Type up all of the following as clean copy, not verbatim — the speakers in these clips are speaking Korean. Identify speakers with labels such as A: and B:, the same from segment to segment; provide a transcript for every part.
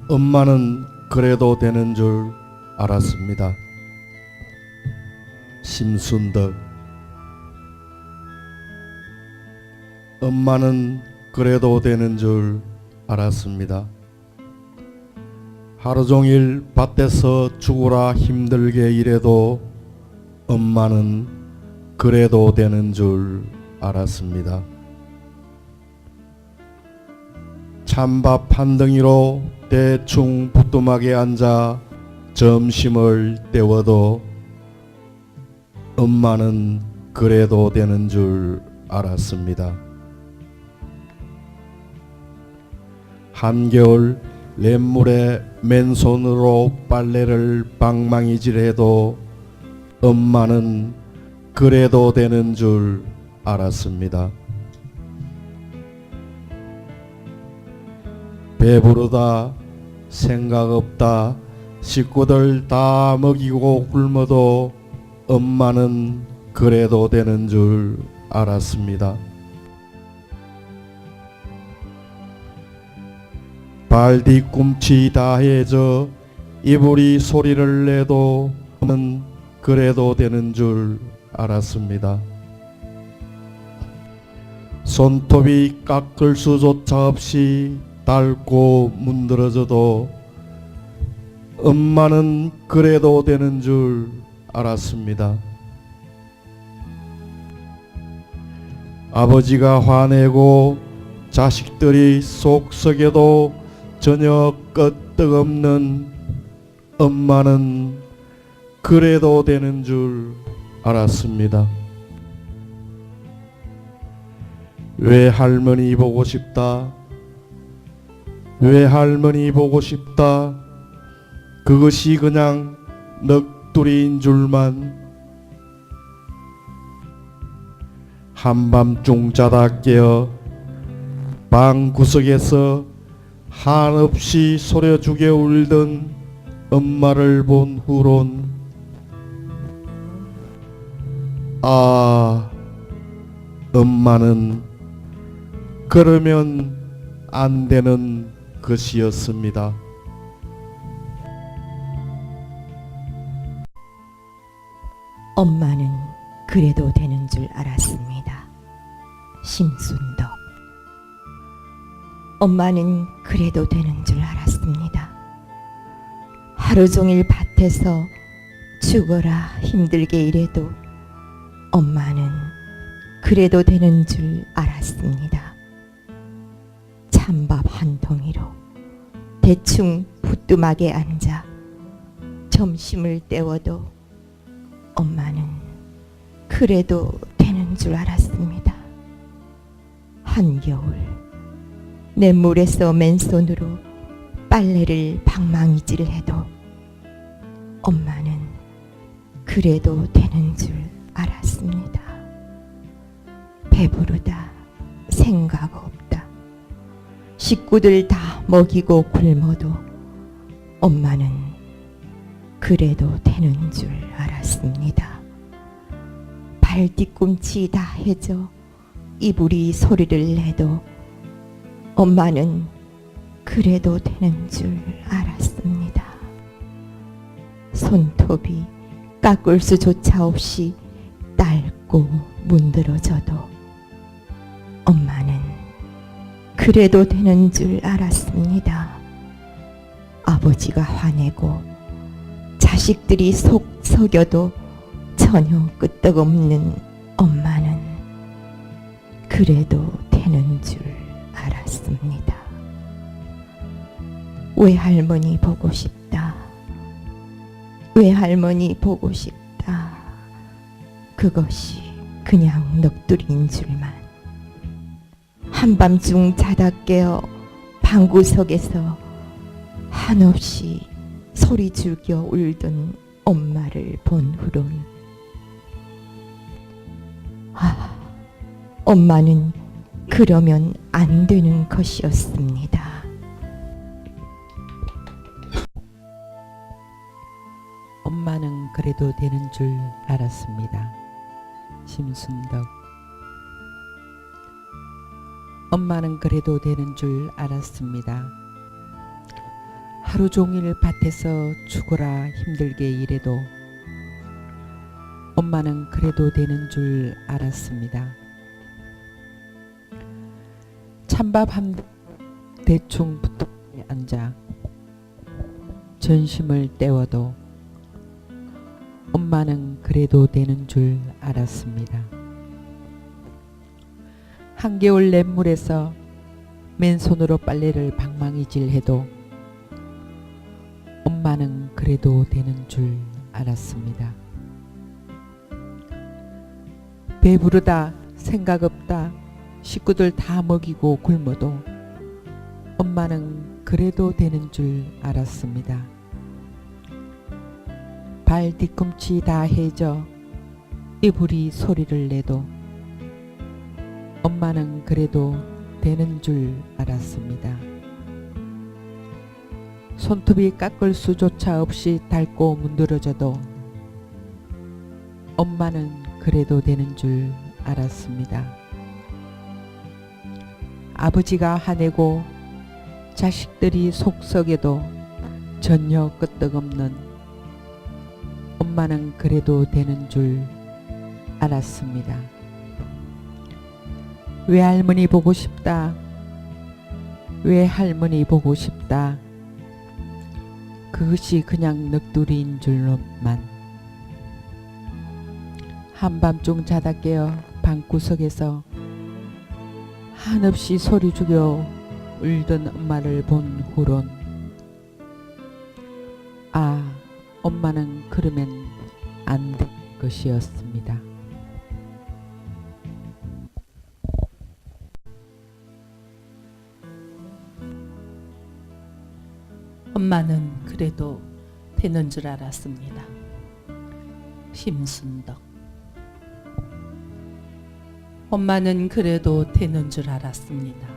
A: 엄마는 그래도 되는 줄 알았습니다. 심순덕. 엄마는 그래도 되는 줄 알았습니다. 하루 종일 밭에서 죽으라 힘들게 일해도 엄마는 그래도 되는 줄 알았습니다. 찬밥 한 덩이로 대충 부뚜막에 앉아 점심을 때워도 엄마는 그래도 되는 줄 알았습니다. 한겨울 냇물에 맨손으로 빨래를 방망이질해도 엄마는 그래도 되는 줄 알았습니다. 배부르다, 생각 없다, 식구들 다 먹이고 굶어도 엄마는 그래도 되는 줄 알았습니다. 발 뒤꿈치 다 해져 이불이 소리를 내도 엄마는 그래도 되는 줄 알았습니다. 손톱이 깎을 수조차 없이 닳고 문드러져도 엄마는 그래도 되는 줄 알았습니다. 아버지가 화내고 자식들이 속 썩여도 전혀 끄떡없는 엄마는 그래도 되는 줄 알았습니다. 왜 할머니 보고 싶다, 왜 할머니 보고 싶다, 그것이 그냥 넋두리인 줄만. 한밤중 자다 깨어 방 구석에서 한없이 소려주게 울던 엄마를 본 후론 아, 엄마는 그러면 안 되는 것이었습니다.
B: 엄마는 그래도 되는 줄 알았습니다. 심순덕. 엄마는 그래도 되는 줄 알았습니다. 하루 종일 밭에서 죽어라 힘들게 일해도 엄마는 그래도 되는 줄 알았습니다. 찬밥 한 통이로 대충 부뚜막에 앉아 점심을 때워도 엄마는 그래도 되는 줄 알았습니다. 한겨울 냇물에서 맨손으로 빨래를 방망이질을 해도 엄마는 그래도 되는 줄 알았습니다. 배부르다, 생각 없다, 식구들 다 먹이고 굶어도 엄마는 그래도 되는 줄 알았습니다. 발 뒤꿈치 다 해져 이불이 소리를 내도 엄마는 그래도 되는 줄 알았습니다. 손톱이 깎을 수조차 없이 닳고 문드러져도 엄마는 그래도 되는 줄 알았습니다. 아버지가 화내고 자식들이 속 썩여도 전혀 끄떡없는 엄마는 그래도 되는 줄 알았습니다. 외할머니 보고 싶다, 외할머니 보고 싶다, 그것이 그냥 넋두리인 줄만. 한밤중 자다 깨어 방구석에서 한없이 소리 죽여 울던 엄마를 본 후론 엄마는 그러면 안 되는 것이었습니다.
C: 엄마는 그래도 되는 줄 알았습니다. 심순덕. 엄마는 그래도 되는 줄 알았습니다. 하루 종일 밭에서 죽어라 힘들게 일해도 엄마는 그래도 되는 줄 알았습니다. 찬밥 한 대충 부뚜막에 앉아 전심을 때워도 엄마는 그래도 되는 줄 알았습니다. 한겨울 냇물에서 맨손으로 빨래를 방망이질해도 엄마는 그래도 되는 줄 알았습니다. 배부르다, 생각 없다, 식구들 다 먹이고 굶어도 엄마는 그래도 되는 줄 알았습니다. 발 뒤꿈치 다 해져 이불이 소리를 내도 엄마는 그래도 되는 줄 알았습니다. 손톱이 깎을 수조차 없이 닳고 문드러져도 엄마는 그래도 되는 줄 알았습니다. 아버지가 화내고 자식들이 속썩여도 전혀 끄떡없는 엄마는 그래도 되는 줄 알았습니다. 외할머니 보고 싶다. 외할머니 보고 싶다. 그것이 그냥 넋두리인 줄로만. 한밤중 자다 깨어 방구석에서 한없이 소리 죽여 울던 엄마를 본 후론 아, 엄마는 그러면 안 될 것이었습니다.
D: 엄마는 그래도 되는 줄 알았습니다. 심순덕. 엄마는 그래도 되는 줄 알았습니다.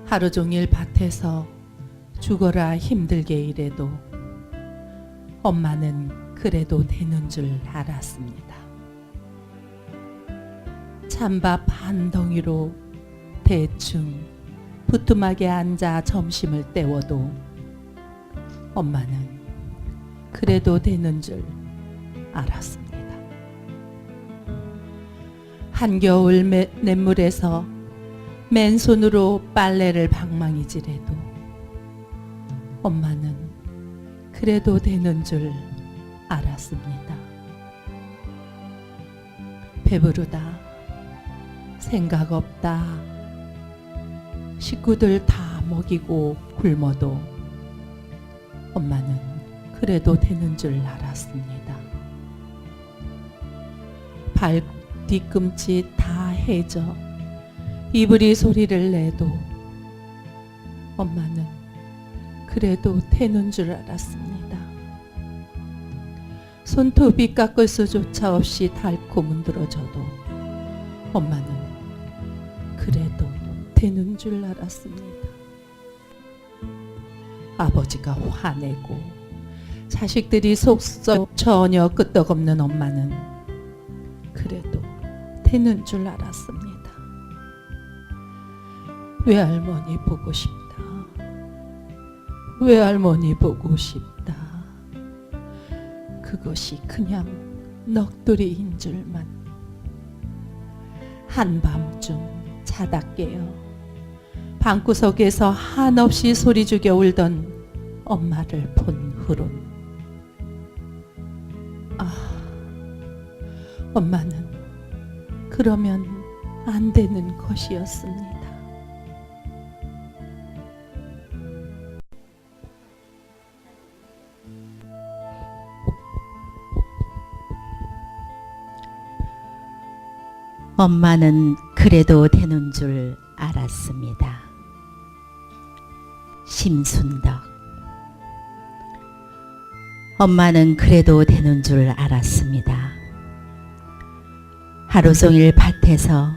D: 하루 종일 밭에서 죽어라 힘들게 일해도 엄마는 그래도 되는 줄 알았습니다. 찬밥 한 덩이로 대충 부뚜막에 앉아 점심을 때워도 엄마는 그래도 되는 줄 알았습니다. 한겨울 냇물에서 맨손으로 빨래를 방망이질해도 엄마는 그래도 되는 줄 알았습니다. 배부르다, 생각 없다, 식구들 다 먹이고 굶어도 엄마는 그래도 되는 줄 알았습니다. 발 뒤꿈치 다 해져 이불이 소리를 내도 엄마는 그래도 되는 줄 알았습니다. 손톱이 깎을 수조차 없이 닳고 문드러져도 엄마는 그래도 되는 줄 알았습니다. 아버지가 화내고 자식들이 속썩 전혀 끄떡없는 엄마는 그래도 되는 줄 알았습니다. 외할머니 보고 싶다. 외할머니 보고 싶다. 그것이 그냥 넋두리인 줄만. 한밤중 자다 깨어 방구석에서 한없이 소리 죽여 울던 엄마를 본 후론 아, 엄마는 그러면 안 되는 것이었습니다.
E: 엄마는 그래도 되는 줄 알았습니다. 심순덕. 엄마는 그래도 되는 줄 알았습니다. 하루 종일 밭에서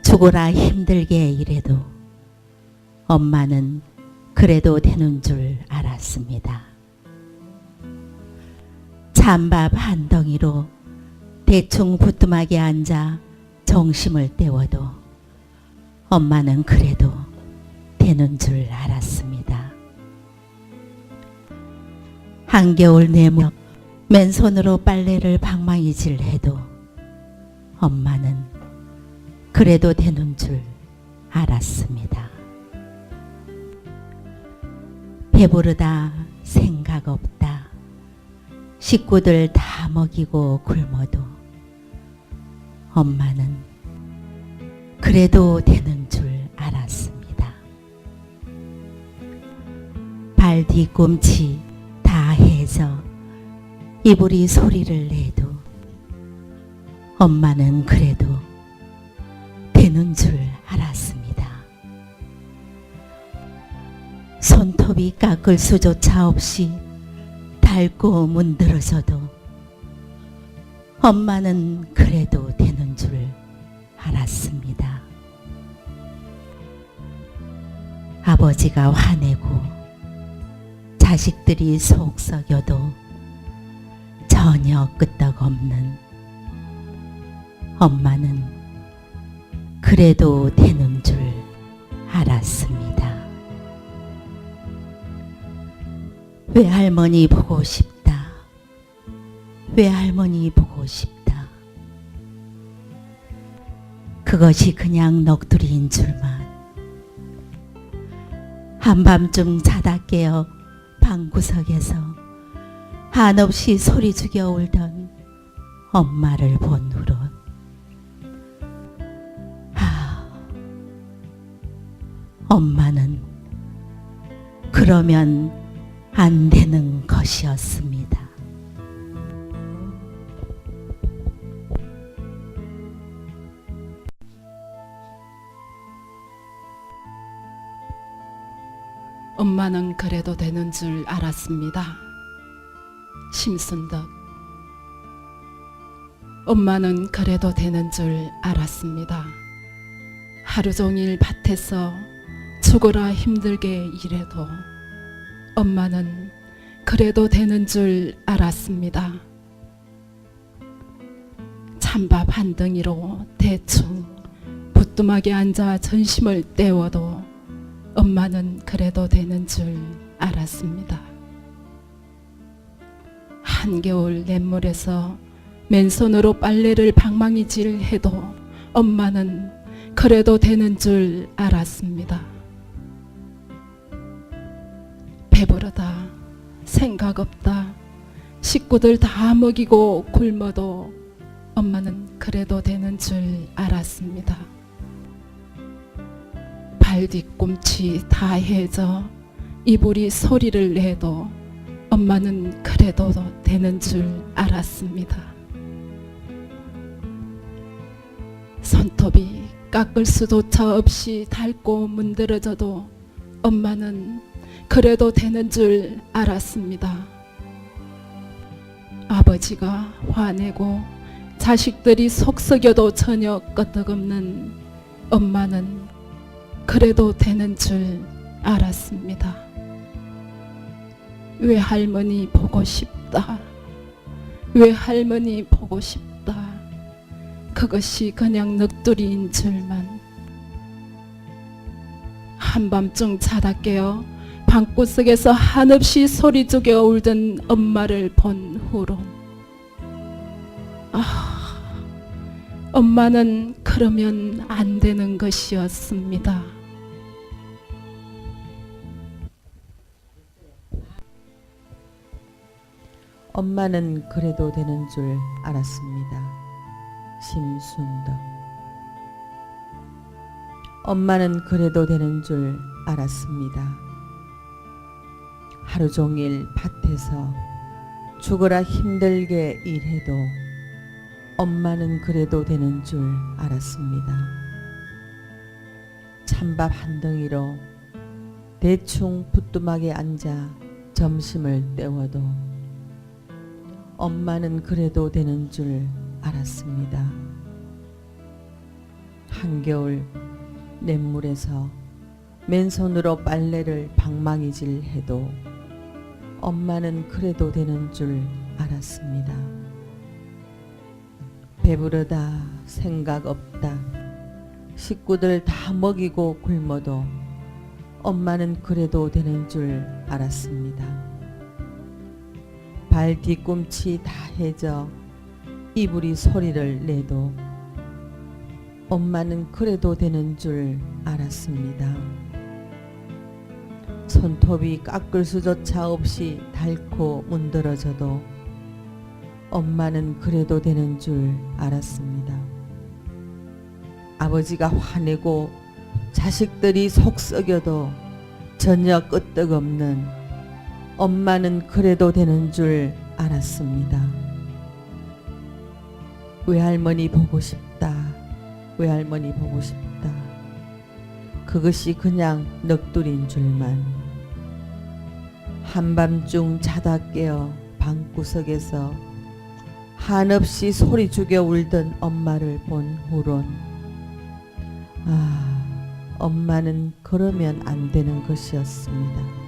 E: 죽어라 힘들게 일해도 엄마는 그래도 되는 줄 알았습니다. 찬밥 한 덩이로 대충 부뚜막에 앉아 정심을 때워도 엄마는 그래도 되는 줄 알았습니다. 한겨울 내무 맨손으로 빨래를 방망이질해도 엄마는 그래도 되는 줄 알았습니다. 배부르다 생각 없다. 식구들 다 먹이고 굶어도 엄마는 그래도 되는 줄 알았습니다. 발 뒤꿈치 다 해서 이불이 소리를 내도 엄마는 그래도 되는 줄 알았습니다. 손톱이 깎을 수조차 없이 닳고 문드러져도 엄마는 그래도 되는 줄 알았습니다. 아버지가 화내고 자식들이 속 썩여도 전혀 끄떡없는 엄마는 그래도 되는 줄 알았습니다. 외할머니 보고 싶다. 외할머니 보고 싶다. 그것이 그냥 넋두리인 줄만. 한밤중 자다 깨어 방구석에서 한없이 소리 죽여 울던 엄마를 본 후론 엄마는 그러면 안 되는 것이었습니다.
D: 엄마는 그래도 되는 줄 알았습니다. 심순덕. 엄마는 그래도 되는 줄 알았습니다. 하루 종일 밭에서 죽어라 힘들게 일해도 엄마는 그래도 되는 줄 알았습니다. 찬밥 한 덩이로 대충 부뚜막에 앉아 전심을 때워도 엄마는 그래도 되는 줄 알았습니다. 한겨울 냇물에서 맨손으로 빨래를 방망이질 해도 엄마는 그래도 되는 줄 알았습니다. 배부르다 생각 없다 식구들 다 먹이고 굶어도 엄마는 그래도 되는 줄 알았습니다. 발 뒤꿈치 다 해져 이불이 소리를 내도 엄마는 그래도 되는 줄 알았습니다. 손톱이 깎을 수조차 없이 닳고 문드러져도 엄마는 그래도 되는 줄 알았습니다. 아버지가 화내고 자식들이 속썩여도 전혀 끄떡없는 엄마는 그래도 되는 줄 알았습니다. 외할머니 보고 싶다. 외할머니 보고 싶다. 그것이 그냥 넋두리인 줄만. 한밤중 자다 깨어 방구석에서 한없이 소리 죽여 울던 엄마를 본 후론 엄마는 그러면 안 되는 것이었습니다.
C: 엄마는 그래도 되는 줄 알았습니다. 심순덕. 엄마는 그래도 되는 줄 알았습니다. 하루 종일 밭에서 죽어라 힘들게 일해도 엄마는 그래도 되는 줄 알았습니다. 찬밥 한 덩이로 대충 부뚜막에 앉아 점심을 때워도 엄마는 그래도 되는 줄 알았습니다. 한겨울 냇물에서 맨손으로 빨래를 방망이질 해도 엄마는 그래도 되는 줄 알았습니다. 배부르다 생각 없다 식구들 다 먹이고 굶어도 엄마는 그래도 되는 줄 알았습니다. 발 뒤꿈치 다 해져 이불이 소리를 내도 엄마는 그래도 되는 줄 알았습니다. 손톱이 깎을 수조차 없이 닳고 문드러져도 엄마는 그래도 되는 줄 알았습니다. 아버지가 화내고 자식들이 속 썩여도 전혀 끄떡없는 엄마는 그래도 되는 줄 알았습니다. 외할머니 보고 싶다. 외할머니 보고 싶다. 그것이 그냥 넋두리인 줄만. 한밤중 자다 깨어 방구석에서 한없이 소리 죽여 울던 엄마를 본 후론 엄마는 그러면 안 되는 것이었습니다.